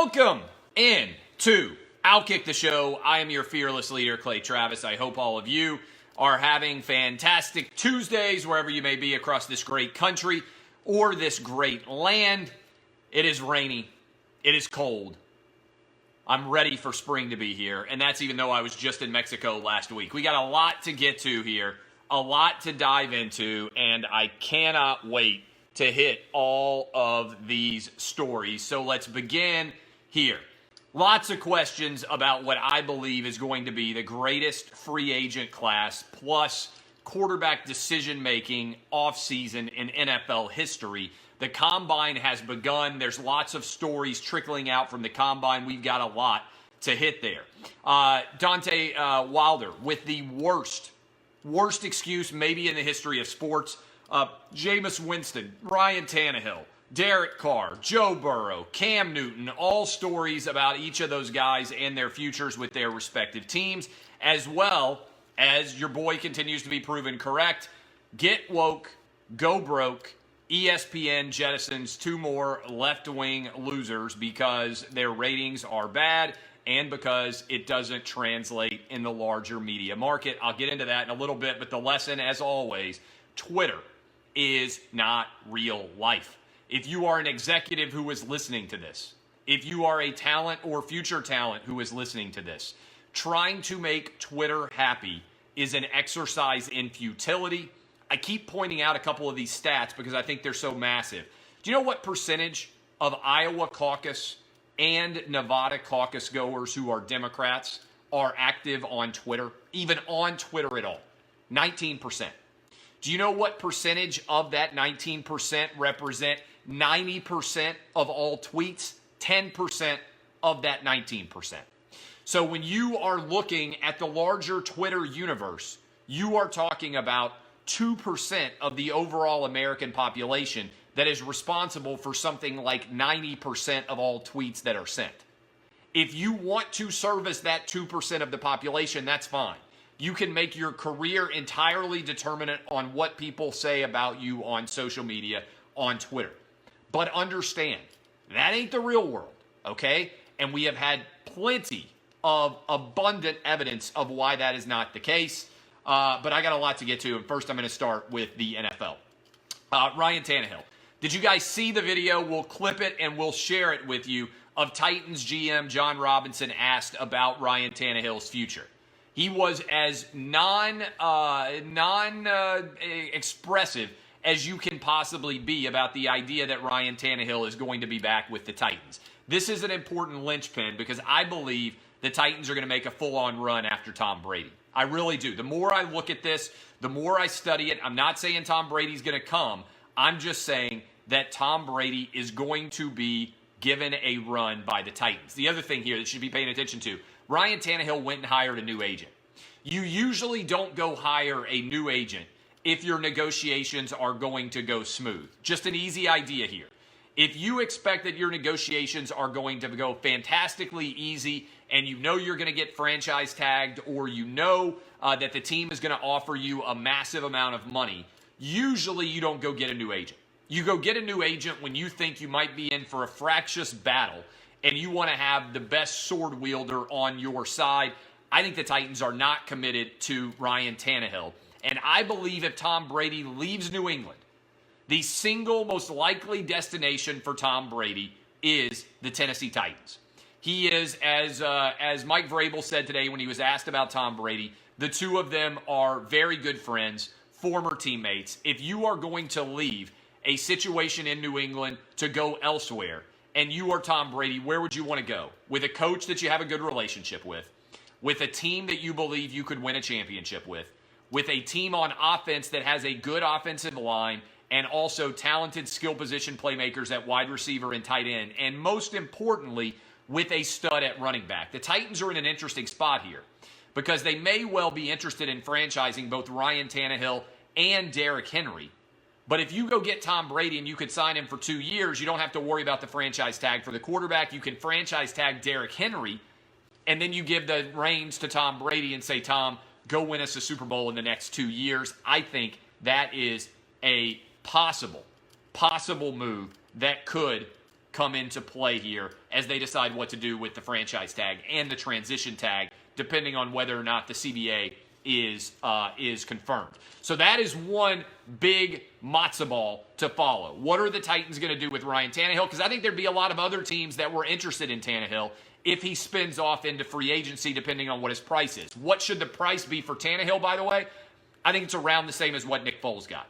Welcome in to Outkick the Show. I am your fearless leader, Clay Travis. I hope all of you are having fantastic Tuesdays wherever you may be across this great country or this great land. It is rainy. It is cold. I'm ready for spring to be here, and that's even though I was just in Mexico last week. We got a lot to get to here, a lot to dive into, and I cannot wait to hit all of these stories. So let's begin here. Lots of questions about what I believe is going to be the greatest free agent class plus quarterback decision-making offseason in NFL history. The Combine has begun. There's lots of stories trickling out from the Combine. We've got a lot to hit there. Deontay Wilder with the worst excuse maybe in the history of sports. Jameis Winston, Ryan Tannehill, Derek Carr, Joe Burrow, Cam Newton, all stories about each of those guys and their futures with their respective teams, as well as your boy continues to be proven correct. Get woke, go broke. ESPN jettisons two more left-wing losers because their ratings are bad and because it doesn't translate in the larger media market. I'll get into that in a little bit, but the lesson, as always, Twitter is not real life. If you are an executive who is listening to this, if you are a talent or future talent who is listening to this, trying to make Twitter happy is an exercise in futility. I keep pointing out a couple of these stats because I think they're so massive. Do you know what percentage of Iowa caucus and Nevada caucus goers who are Democrats are active on Twitter, even on Twitter at all? 19%. Do you know what percentage of that 19% represent 90% of all tweets? 10% of that 19%. So when you are looking at the larger Twitter universe, you are talking about 2% of the overall American population that is responsible for something like 90% of all tweets that are sent. If you want to service that 2% of the population, that's fine. You can make your career entirely determinant on what people say about you on social media, on Twitter. But understand, that ain't the real world, okay? And we have had plenty of abundant evidence of why that is not the case. But I got a lot to get to, and first I'm going to start with the NFL. Ryan Tannehill. Did you guys see the video? We'll clip it and we'll share it with you of Titans GM John Robinson asked about Ryan Tannehill's future. He was as non-expressive as you can possibly be about the idea that Ryan Tannehill is going to be back with the Titans. This is an important linchpin because I believe the Titans are going to make a full-on run after Tom Brady. I really do. The more I look at this, the more I study it. I'm not saying Tom Brady's going to come. I'm just saying that Tom Brady is going to be given a run by the Titans. The other thing here that you should be paying attention to, Ryan Tannehill went and hired a new agent. You usually don't go hire a new agent if your negotiations are going to go smooth. Just an easy idea here. If you expect that your negotiations are going to go fantastically easy and you know you're going to get franchise tagged or you know that the team is going to offer you a massive amount of money, usually you don't go get a new agent. You go get a new agent when you think you might be in for a fractious battle and you want to have the best sword wielder on your side. I think the Titans are not committed to Ryan Tannehill. And I believe if Tom Brady leaves New England, the single most likely destination for Tom Brady is the Tennessee Titans. He is, as Mike Vrabel said today when he was asked about Tom Brady, the two of them are very good friends, former teammates. If you are going to leave a situation in New England to go elsewhere, and you are Tom Brady, where would you want to go? With a coach that you have a good relationship with a team that you believe you could win a championship with a team on offense that has a good offensive line, and also talented skill position playmakers at wide receiver and tight end, and most importantly, with a stud at running back. The Titans are in an interesting spot here because they may well be interested in franchising both Ryan Tannehill and Derek Henry. But if you go get Tom Brady and you could sign him for 2 years, you don't have to worry about the franchise tag for the quarterback. You can franchise tag Derek Henry, and then you give the reins to Tom Brady and say, Tom, go win us a Super Bowl in the next 2 years. I think that is a possible move that could come into play here as they decide what to do with the franchise tag and the transition tag, depending on whether or not the CBA is confirmed. So that is one big matzo ball to follow. What are the Titans going to do with Ryan Tannehill? Because I think there'd be a lot of other teams that were interested in Tannehill if he spins off into free agency, depending on what his price is. What should the price be for Tannehill, by the way? I think it's around the same as what Nick Foles got.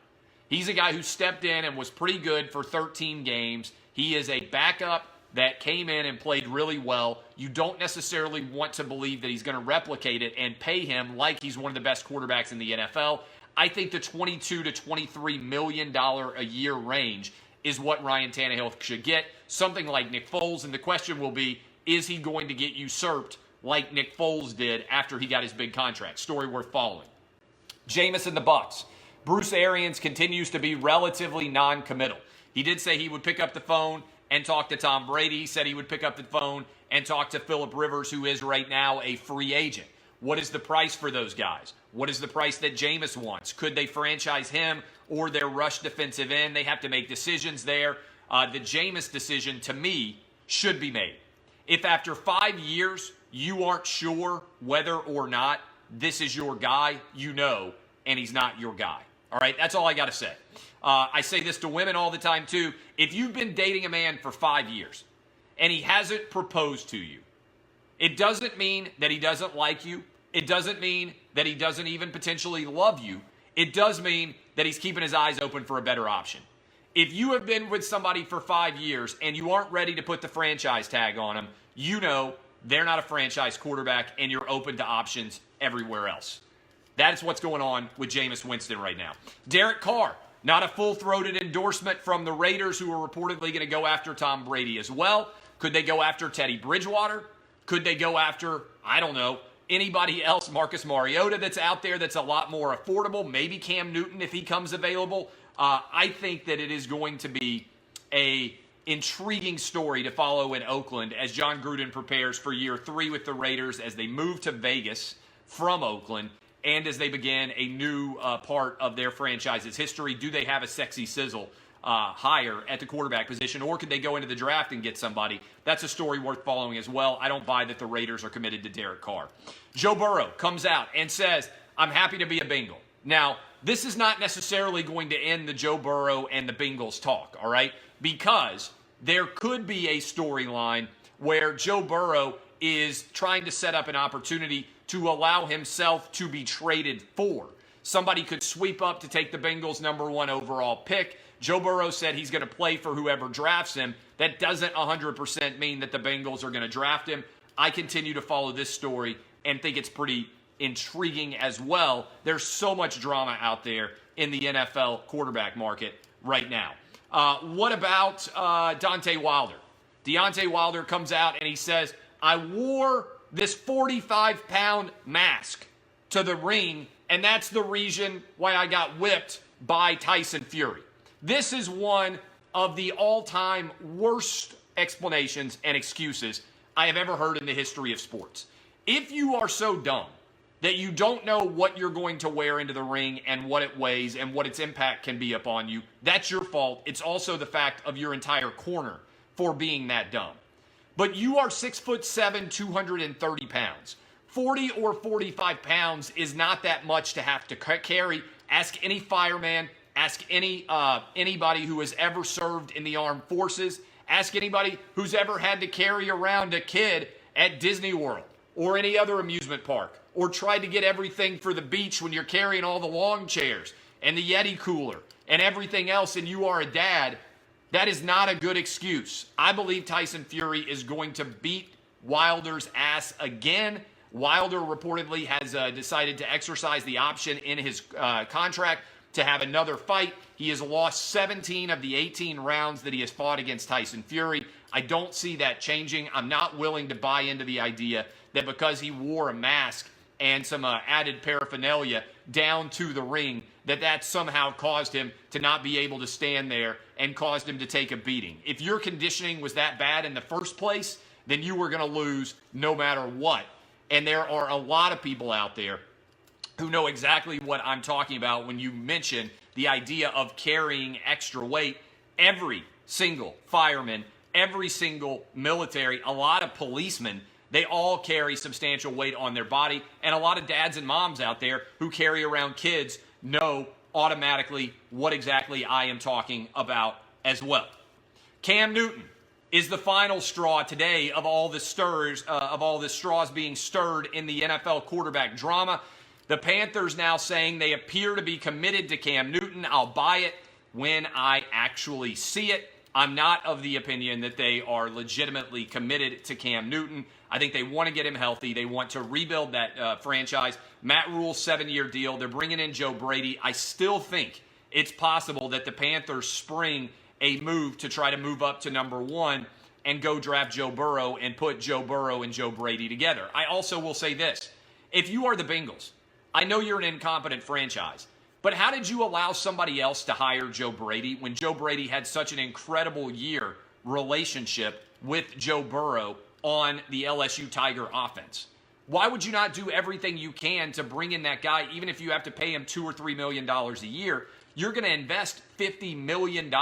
He's a guy who stepped in and was pretty good for 13 games. He is a backup that came in and played really well. You don't necessarily want to believe that he's going to replicate it and pay him like he's one of the best quarterbacks in the NFL. I think the $22 to $23 million a year range is what Ryan Tannehill should get, something like Nick Foles. And the question will be, is he going to get usurped like Nick Foles did after he got his big contract? Story worth following. Jameis and the Bucs. Bruce Arians continues to be relatively non-committal. He did say he would pick up the phone and talk to Tom Brady. He said he would pick up the phone and talk to Phillip Rivers, who is right now a free agent. What is the price for those guys? What is the price that Jameis wants? Could they franchise him or their rush defensive end? They have to make decisions there. The Jameis decision, to me, should be made. If after 5 years you aren't sure whether or not this is your guy, you know, and he's not your guy. All right, that's all I got to say. I say this to women all the time, too. If you've been dating a man for 5 years and he hasn't proposed to you, it doesn't mean that he doesn't like you. It doesn't mean that he doesn't even potentially love you. It does mean that he's keeping his eyes open for a better option. If you have been with somebody for 5 years and you aren't ready to put the franchise tag on them, you know they're not a franchise quarterback and you're open to options everywhere else. That's what's going on with Jameis Winston right now. Derek Carr, not a full-throated endorsement from the Raiders, who are reportedly going to go after Tom Brady as well. Could they go after Teddy Bridgewater? Could they go after, I don't know, anybody else, Marcus Mariota, that's out there that's a lot more affordable? Maybe Cam Newton if he comes available. I think that it is going to be a intriguing story to follow in Oakland as John Gruden prepares for year 3 with the Raiders as they move to Vegas from Oakland and as they begin a new part of their franchise's history. Do they have a sexy sizzle higher at the quarterback position, or could they go into the draft and get somebody? That's a story worth following as well. I don't buy that the Raiders are committed to Derek Carr. Joe Burrow comes out and says, I'm happy to be a Bengal. Now, this is not necessarily going to end the Joe Burrow and the Bengals talk, all right? Because there could be a storyline where Joe Burrow is trying to set up an opportunity to allow himself to be traded for. Somebody could sweep up to take the Bengals' #1 overall pick. Joe Burrow said he's going to play for whoever drafts him. That doesn't 100% mean that the Bengals are going to draft him. I continue to follow this story and think it's pretty intriguing as well. There's so much drama out there in the NFL quarterback market right now. What about Deontay Wilder? Deontay Wilder comes out and he says, I wore this 45-pound mask to the ring, and that's the reason why I got whipped by Tyson Fury. This is one of the all-time worst explanations and excuses I have ever heard in the history of sports. If you are so dumb that you don't know what you're going to wear into the ring and what it weighs and what its impact can be upon you, that's your fault. It's also the fact of your entire corner for being that dumb. But you are 6'7", 230 pounds. 40 or 45 pounds is not that much to have to carry. Ask any fireman. Ask anybody who has ever served in the armed forces. Ask anybody who's ever had to carry around a kid at Disney World or any other amusement park, or tried to get everything for the beach when you're carrying all the lawn chairs and the Yeti cooler and everything else, and you are a dad. That is not a good excuse. I believe Tyson Fury is going to beat Wilder's ass again. Wilder reportedly has decided to exercise the option in his contract to have another fight. He has lost 17 of the 18 rounds that he has fought against Tyson Fury. I don't see that changing. I'm not willing to buy into the idea that because he wore a mask and some added paraphernalia down to the ring, that somehow caused him to not be able to stand there and caused him to take a beating. If your conditioning was that bad in the first place, then you were going to lose no matter what. And there are a lot of people out there who know exactly what I'm talking about when you mention the idea of carrying extra weight. Every single fireman, every single military, a lot of policemen, they all carry substantial weight on their body. And a lot of dads and moms out there who carry around kids know automatically what exactly I am talking about as well. Cam Newton is the final straw today of all the straws being stirred in the NFL quarterback drama. The Panthers now saying they appear to be committed to Cam Newton. I'll buy it when I actually see it. I'm not of the opinion that they are legitimately committed to Cam Newton. I think they want to get him healthy. They want to rebuild that franchise. Matt Rule's 7-year deal. They're bringing in Joe Brady. I still think it's possible that the Panthers spring a move to try to move up to number 1 and go draft Joe Burrow and put Joe Burrow and Joe Brady together. I also will say this. If you are the Bengals, I know you're an incompetent franchise, but how did you allow somebody else to hire Joe Brady when Joe Brady had such an incredible year relationship with Joe Burrow on the LSU Tiger offense? Why would you not do everything you can to bring in that guy, even if you have to pay him $2 or $3 million a year? You're going to invest $50 million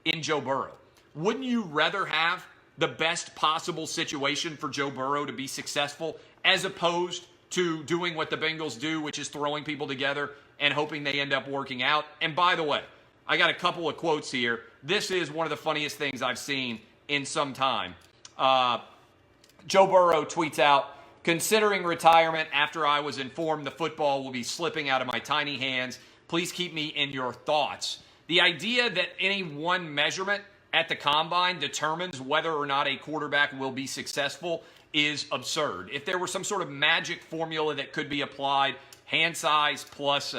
in Joe Burrow. Wouldn't you rather have the best possible situation for Joe Burrow to be successful as opposed to doing what the Bengals do, which is throwing people together and hoping they end up working out? And by the way, I got a couple of quotes here. This is one of the funniest things I've seen in some time. Joe Burrow tweets out, "Considering retirement after I was informed the football will be slipping out of my tiny hands, please keep me in your thoughts." The idea that any one measurement at the combine determines whether or not a quarterback will be successful is absurd. If there were some sort of magic formula that could be applied, hand size plus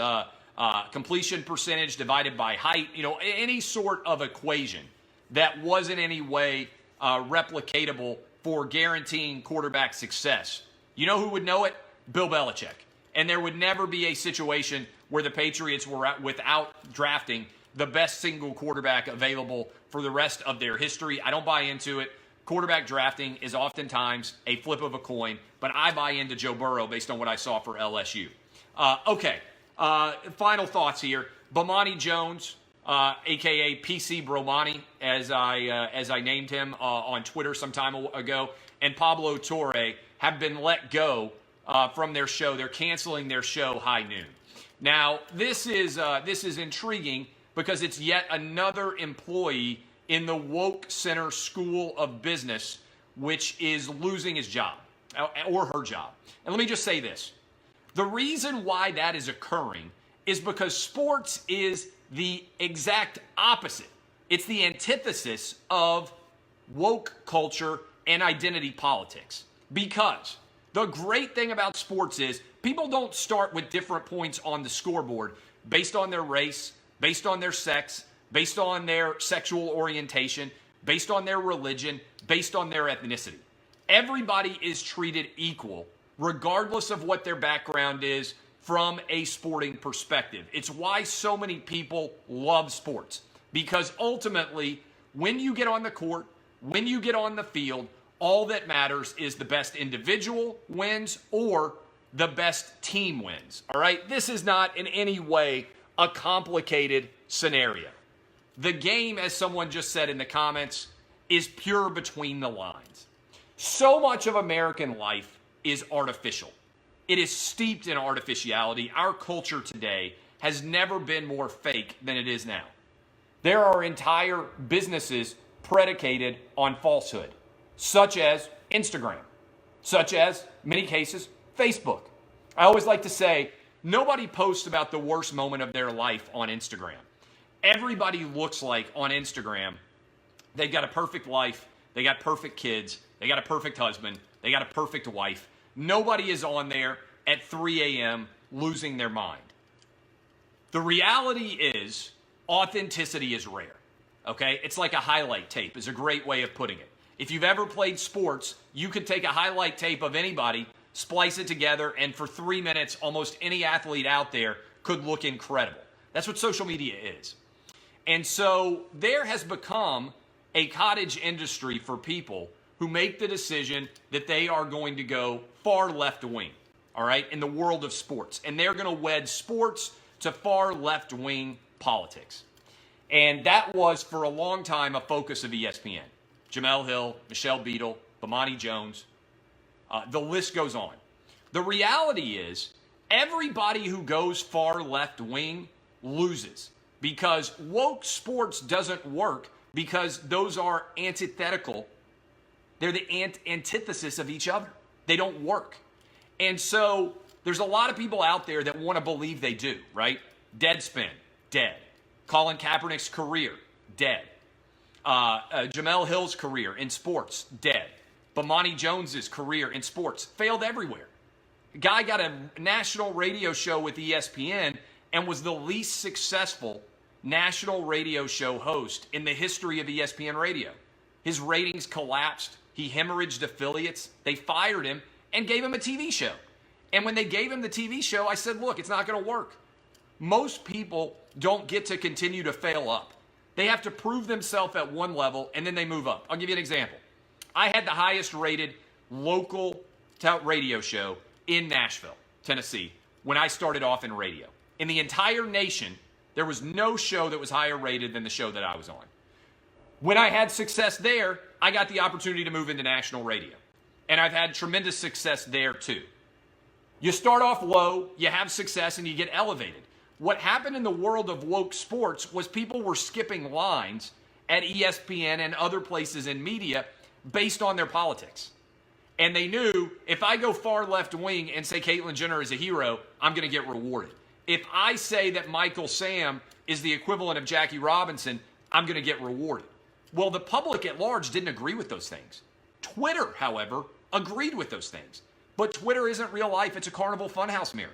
completion percentage divided by height, any sort of equation that wasn't any way replicatable for guaranteeing quarterback success, you know who would know it? Bill Belichick. And there would never be a situation where the Patriots were without drafting the best single quarterback available for the rest of their history. I don't buy into it. Quarterback drafting is oftentimes a flip of a coin, but I buy into Joe Burrow based on what I saw for LSU. Final thoughts here. Bomani Jones, a.k.a. PC Bromani, as I named him on Twitter some time ago, and Pablo Torre have been let go from their show. They're canceling their show, High Noon. Now, this is intriguing because it's yet another employee in the Woke Center School of Business, which is losing his job or her job. And let me just say this. The reason why that is occurring is because sports is the exact opposite. It's the antithesis of woke culture and identity politics. Because the great thing about sports is people don't start with different points on the scoreboard based on their race, based on their sex, based on their sexual orientation, based on their religion, based on their ethnicity. Everybody is treated equal, regardless of what their background is from a sporting perspective. It's why so many people love sports. Because ultimately, when you get on the court, when you get on the field, all that matters is the best individual wins or the best team wins. All right? This is not in any way a complicated scenario. The game, as someone just said in the comments, is pure between the lines. So much of American life is artificial. It is steeped in artificiality. Our culture today has never been more fake than it is now. There are entire businesses predicated on falsehood, such as Instagram, such as, in many cases, Facebook. I always like to say, nobody posts about the worst moment of their life on Instagram. Everybody looks like on Instagram, they've got a perfect life, they got perfect kids, they got a perfect husband, they got a perfect wife. Nobody is on there at 3 a.m. losing their mind. The reality is, authenticity is rare, okay? It's like a highlight tape is a great way of putting it. If you've ever played sports, you could take a highlight tape of anybody, splice it together, and for 3 minutes, almost any athlete out there could look incredible. That's what social media is. And so there has become a cottage industry for people who make the decision that they are going to go far left wing, all right, in the world of sports. And they're going to wed sports to far left wing politics. And that was for a long time a focus of ESPN. Jamel Hill, Michelle Beadle, Bomani Jones. The list goes on. The reality is everybody who goes far left wing loses because woke sports doesn't work because those are antithetical. They're the antithesis of each other. They don't work. And so there's a lot of people out there that want to believe they do, right? Deadspin, dead. Colin Kaepernick's career, dead. Jamel Hill's career in sports, dead. Bomani Jones's career in sports, failed everywhere. The guy got a national radio show with ESPN and was the least successful national radio show host in the history of ESPN radio. His ratings collapsed. He hemorrhaged affiliates. They fired him and gave him a TV show. And when they gave him the TV show, I said, look, it's not going to work. Most people don't get to continue to fail up. They have to prove themselves at one level, and then they move up. I'll give you an example. I had the highest rated local radio show in Nashville, Tennessee, when I started off in radio. In the entire nation, there was no show that was higher rated than the show that I was on. When I had success there, I got the opportunity to move into national radio. And I've had tremendous success there too. You start off low, you have success, and you get elevated. What happened in the world of woke sports was people were skipping lines at ESPN and other places in media based on their politics. And they knew if I go far left wing and say Caitlyn Jenner is a hero, I'm going to get rewarded. If I say that Michael Sam is the equivalent of Jackie Robinson, I'm going to get rewarded. Well, the public at large didn't agree with those things. Twitter, however, agreed with those things. But Twitter isn't real life. It's a Carnival Funhouse mirror.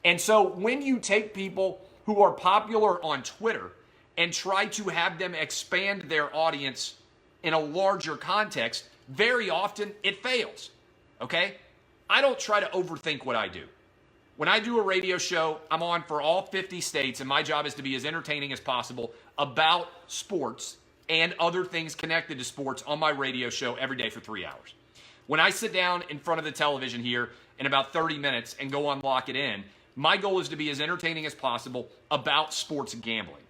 And so when you take people who are popular on Twitter and try to have them expand their audience in a larger context, very often it fails, okay? I don't try to overthink what I do. When I do a radio show, I'm on for all 50 states, and my job is to be as entertaining as possible about sports and other things connected to sports on my radio show every day for 3 hours. When I sit down in front of the television here in about 30 minutes and go on Lock It In, my goal is to be as entertaining as possible about sports gambling.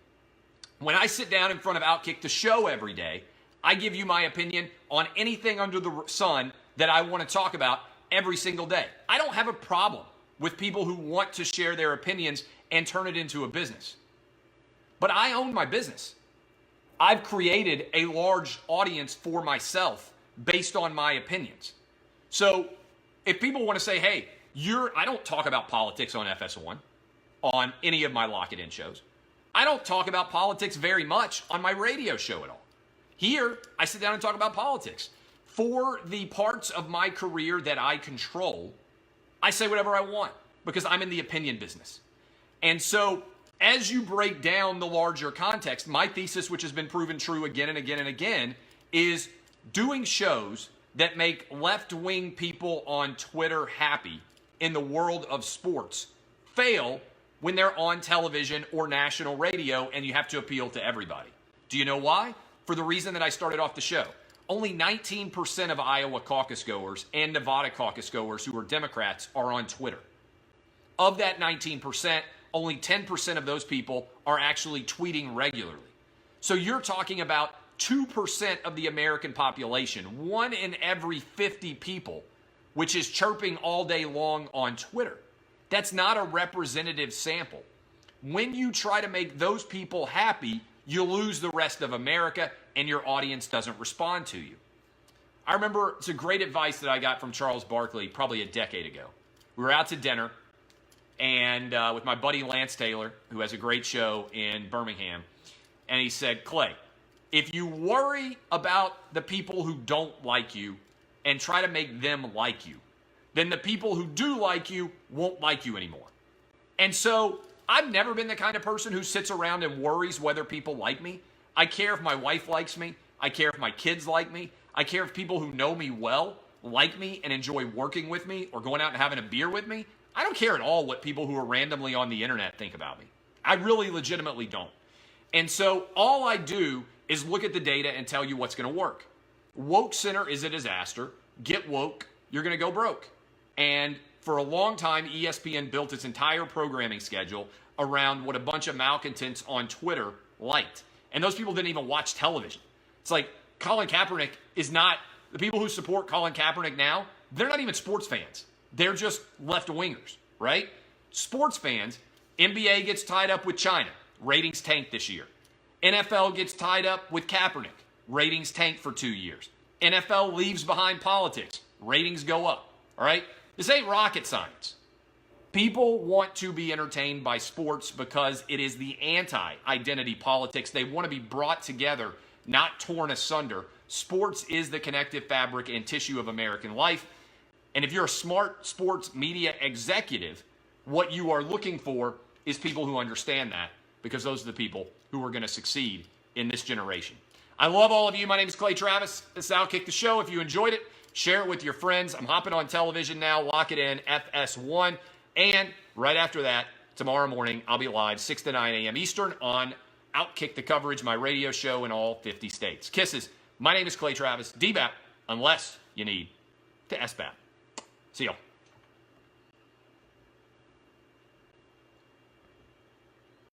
When I sit down in front of Outkick the Show every day, I give you my opinion on anything under the sun that I want to talk about every single day. I don't have a problem with people who want to share their opinions and turn it into a business. But I own my business. I've created a large audience for myself based on my opinions. So if people want to say, hey, I don't talk about politics on FS1, on any of my Lock It In shows. I don't talk about politics very much on my radio show at all. Here, I sit down and talk about politics. For the parts of my career that I control, I say whatever I want because I'm in the opinion business. And so as you break down the larger context, my thesis, which has been proven true again and again and again, is doing shows that make left-wing people on Twitter happy in the world of sports fail when they're on television or national radio and you have to appeal to everybody. Do you know why? For the reason that I started off the show. Only 19% of Iowa caucus goers and Nevada caucus goers who are Democrats are on Twitter. Of that 19%, only 10% of those people are actually tweeting regularly. So you're talking about 2% of the American population, 1 in every 50 people, which is chirping all day long on Twitter. That's not a representative sample. When you try to make those people happy, you lose the rest of America and your audience doesn't respond to you. I remember it's a great advice that I got from Charles Barkley probably a decade ago. We were out to dinner and with my buddy Lance Taylor, who has a great show in Birmingham, and he said, Clay, if you worry about the people who don't like you and try to make them like you, then the people who do like you won't like you anymore. And so I've never been the kind of person who sits around and worries whether people like me. I care if my wife likes me. I care if my kids like me. I care if people who know me well like me and enjoy working with me or going out and having a beer with me. I don't care at all what people who are randomly on the internet think about me. I really legitimately don't. And so all I do is look at the data and tell you what's going to work. Woke Center is a disaster. Get woke, you're going to go broke. And for a long time, ESPN built its entire programming schedule around what a bunch of malcontents on Twitter liked. And those people didn't even watch television. It's like Colin Kaepernick is not, the people who support Colin Kaepernick now, they're not even sports fans. They're just left-wingers, right? Sports fans, NBA gets tied up with China. Ratings tanked this year. NFL gets tied up with Kaepernick. Ratings tanked for 2 years. NFL leaves behind politics. Ratings go up, all right? This ain't rocket science. People want to be entertained by sports because it is the anti-identity politics. They want to be brought together, not torn asunder. Sports is the connective fabric and tissue of American life. And if you're a smart sports media executive, what you are looking for is people who understand that, because those are the people who are going to succeed in this generation. I love all of you. My name is Clay Travis. This is Outkick the Show. If you enjoyed it, share it with your friends. I'm hopping on television now. Lock it in, FS1. And right after that, tomorrow morning, I'll be live 6 to 9 a.m. Eastern on Outkick the Coverage, my radio show in all 50 states. Kisses. My name is Clay Travis. DBAP, unless you need to SBAP. See y'all.